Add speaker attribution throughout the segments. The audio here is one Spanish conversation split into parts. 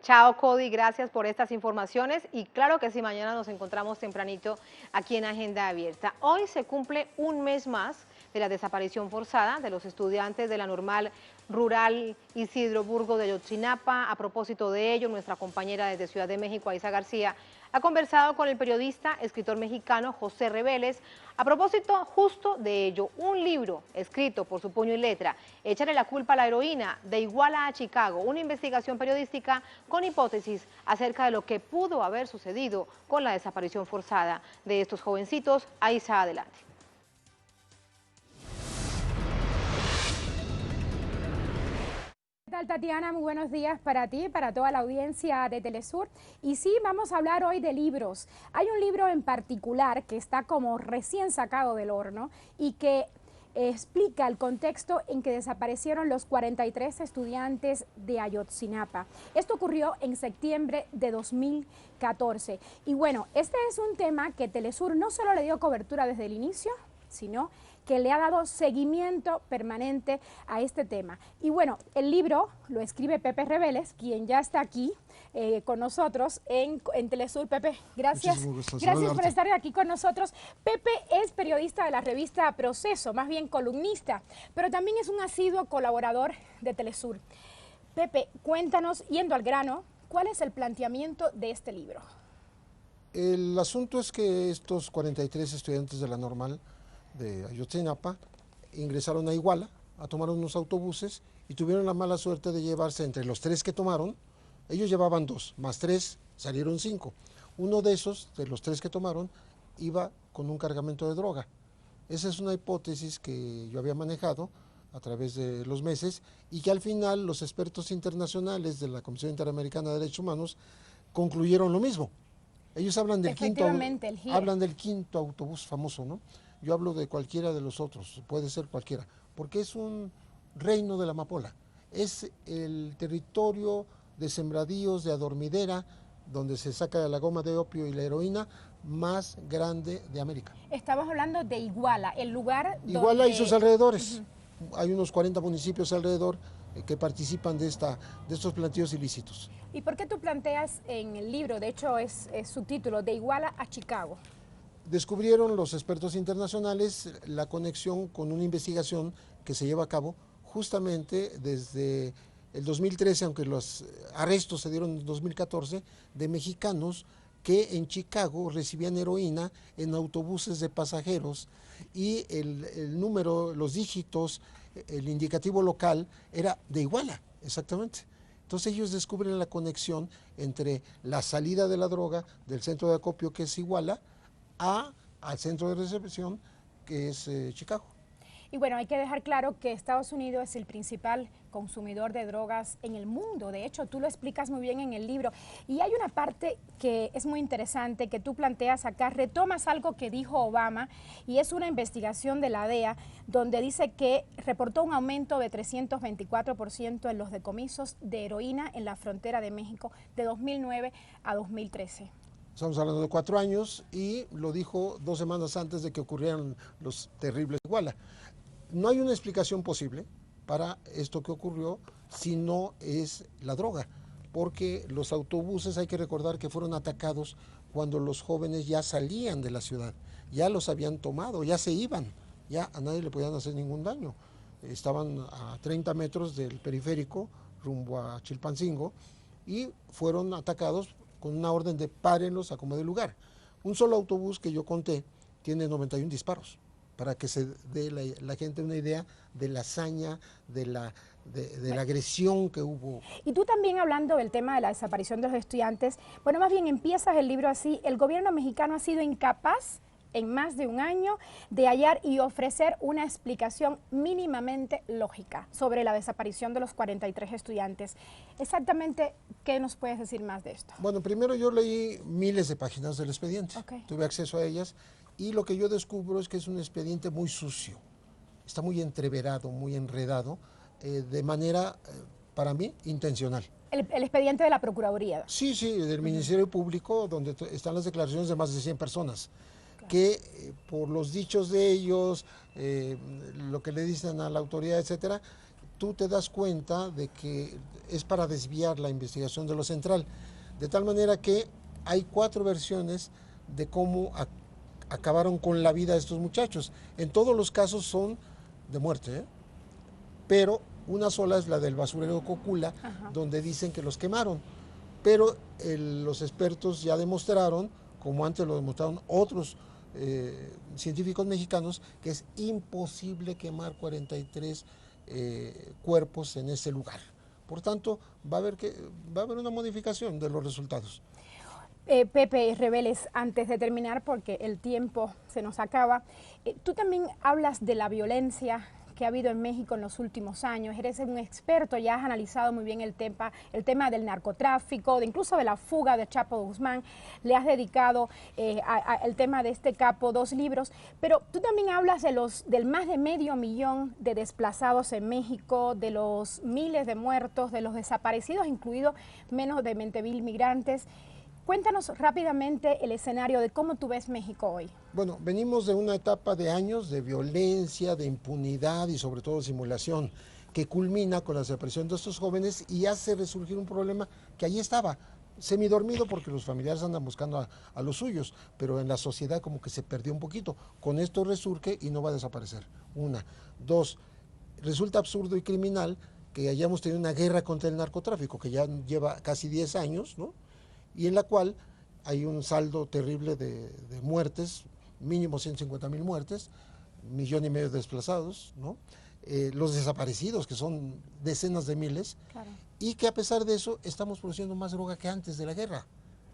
Speaker 1: Chao, Cody, gracias por estas informaciones y claro que sí, mañana nos encontramos tempranito aquí en Agenda Abierta. Hoy se cumple un mes más de la desaparición forzada de los estudiantes de la Normal Rural Isidro Burgos de Ayotzinapa. A propósito de ello, nuestra compañera desde Ciudad de México, Aiza García, ha conversado con el periodista, escritor mexicano José Reveles, a propósito justo de ello, un libro escrito por su puño y letra, Échale la culpa a la heroína, de Iguala a Chicago, una investigación periodística con hipótesis acerca de lo que pudo haber sucedido con la desaparición forzada de estos jovencitos. Aiza, adelante.
Speaker 2: ¿Qué tal, Tatiana? Muy buenos días para ti, para toda la audiencia de Telesur. Y sí, vamos a hablar hoy de libros. Hay un libro en particular que está como recién sacado del horno y que explica el contexto en que desaparecieron los 43 estudiantes de Ayotzinapa. Esto ocurrió en septiembre de 2014. Y bueno, este es un tema que Telesur no solo le dio cobertura desde el inicio, sino que le ha dado seguimiento permanente a este tema. Y bueno, el libro lo escribe Pepe Reveles, quien ya está aquí con nosotros en Telesur. Pepe, gracias. Gracias por estar aquí con nosotros. Pepe es periodista de la revista Proceso, más bien columnista, pero también es un asiduo colaborador de Telesur. Pepe, cuéntanos, yendo al grano, ¿cuál es el planteamiento de este libro?
Speaker 3: El asunto es que estos 43 estudiantes de la Normal de Ayotzinapa ingresaron a Iguala a tomar unos autobuses y tuvieron la mala suerte de llevarse entre los 3 que tomaron. Ellos llevaban 2, más 3 salieron 5. Uno de esos, de los 3 que tomaron, iba con un cargamento de droga. Esa es una hipótesis que yo había manejado a través de los meses y que al final los expertos internacionales de la Comisión Interamericana de Derechos Humanos concluyeron lo mismo. Ellos hablan del quinto autobús famoso, ¿no? Yo hablo de cualquiera de los otros, puede ser cualquiera, porque es un reino de la amapola. Es el territorio de sembradíos, de adormidera, donde se saca la goma de opio y la heroína más grande de América.
Speaker 2: Estamos hablando de Iguala, el lugar donde...
Speaker 3: Iguala y sus alrededores. Hay unos 40 municipios alrededor que participan de estos plantíos ilícitos.
Speaker 2: ¿Y por qué tú planteas en el libro, de hecho es subtítulo, de Iguala a Chicago?
Speaker 3: Descubrieron los expertos internacionales la conexión con una investigación que se lleva a cabo justamente desde el 2013, aunque los arrestos se dieron en 2014, de mexicanos que en Chicago recibían heroína en autobuses de pasajeros y el número, los dígitos, el indicativo local era de Iguala, exactamente. Entonces ellos descubren la conexión entre la salida de la droga del centro de acopio que es Iguala al centro de recepción que es Chicago.
Speaker 2: Y bueno, hay que dejar claro que Estados Unidos es el principal consumidor de drogas en el mundo. De hecho, tú lo explicas muy bien en el libro. Y hay una parte que es muy interesante que tú planteas acá, retomas algo que dijo Obama y es una investigación de la DEA donde dice que reportó un aumento de 324% en los decomisos de heroína en la frontera de México de 2009 a 2013.
Speaker 3: Estamos hablando de 4 años y lo dijo 2 semanas antes de que ocurrieran los terribles de Iguala. No hay una explicación posible para esto que ocurrió si no es la droga, porque los autobuses hay que recordar que fueron atacados cuando los jóvenes ya salían de la ciudad, ya los habían tomado, ya se iban, ya a nadie le podían hacer ningún daño. Estaban a 30 metros del periférico rumbo a Chilpancingo y fueron atacados con una orden de párenlos a como de lugar. Un solo autobús que yo conté tiene 91 disparos, para que se dé la gente una idea de la hazaña, de la agresión que hubo.
Speaker 2: Y tú también hablando del tema de la desaparición de los estudiantes, bueno, más bien empiezas el libro así, el gobierno mexicano ha sido incapaz en más de un año de hallar y ofrecer una explicación mínimamente lógica sobre la desaparición de los 43 estudiantes. Exactamente, ¿qué nos puedes decir más de esto?
Speaker 3: Bueno, primero yo leí miles de páginas del expediente, tuve acceso a ellas y lo que yo descubro es que es un expediente muy sucio, está muy entreverado, muy enredado, de manera, para mí, intencional.
Speaker 2: El expediente de la Procuraduría.
Speaker 3: Sí, del Ministerio Público, donde están las declaraciones de más de 100 personas. Que por los dichos de ellos, lo que le dicen a la autoridad, etcétera, tú te das cuenta de que es para desviar la investigación de lo central. De tal manera que hay 4 versiones de cómo acabaron con la vida de estos muchachos. En todos los casos son de muerte, pero una sola es la del basurero Cocula, donde dicen que los quemaron. Pero los expertos ya demostraron, como antes lo demostraron otros científicos mexicanos, que es imposible quemar 43 cuerpos en ese lugar. Por tanto, va a haber una modificación de los resultados.
Speaker 2: Pepe Reveles, antes de terminar, porque el tiempo se nos acaba, tú también hablas de la violencia que ha habido en México en los últimos años. Eres un experto, ya has analizado muy bien el tema del narcotráfico, incluso de la fuga de Chapo Guzmán. Le has dedicado al tema de este capo 2 libros, pero tú también hablas del más de 500,000 de desplazados en México, de los miles de muertos, de los desaparecidos, incluidos menos de 20,000 migrantes. Cuéntanos rápidamente el escenario de cómo tú ves México hoy.
Speaker 3: Bueno, venimos de una etapa de años de violencia, de impunidad y sobre todo simulación, que culmina con la desaparición de estos jóvenes y hace resurgir un problema que allí estaba, semidormido porque los familiares andan buscando a los suyos, pero en la sociedad como que se perdió un poquito. Con esto resurge y no va a desaparecer. 1. 2, resulta absurdo y criminal que hayamos tenido una guerra contra el narcotráfico, que ya lleva casi 10 años, ¿no? Y en la cual hay un saldo terrible de muertes, mínimo 150,000 muertes, 1,5 millones de desplazados, ¿no? Los desaparecidos, que son decenas de miles, claro. Y que a pesar de eso estamos produciendo más droga que antes de la guerra.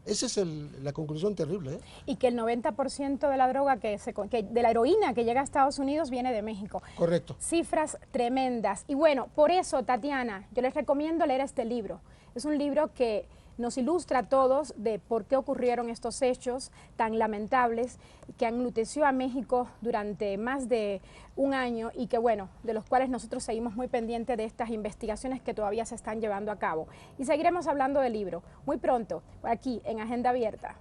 Speaker 3: Esa es la conclusión terrible.
Speaker 2: Y que el 90% de la droga, de la heroína que llega a Estados Unidos viene de México.
Speaker 3: Correcto.
Speaker 2: Cifras tremendas. Y bueno, por eso, Tatiana, yo les recomiendo leer este libro. Es un libro que nos ilustra a todos de por qué ocurrieron estos hechos tan lamentables que enluteció a México durante más de un año y que, bueno, de los cuales nosotros seguimos muy pendientes de estas investigaciones que todavía se están llevando a cabo. Y seguiremos hablando del libro muy pronto, aquí en Agenda Abierta.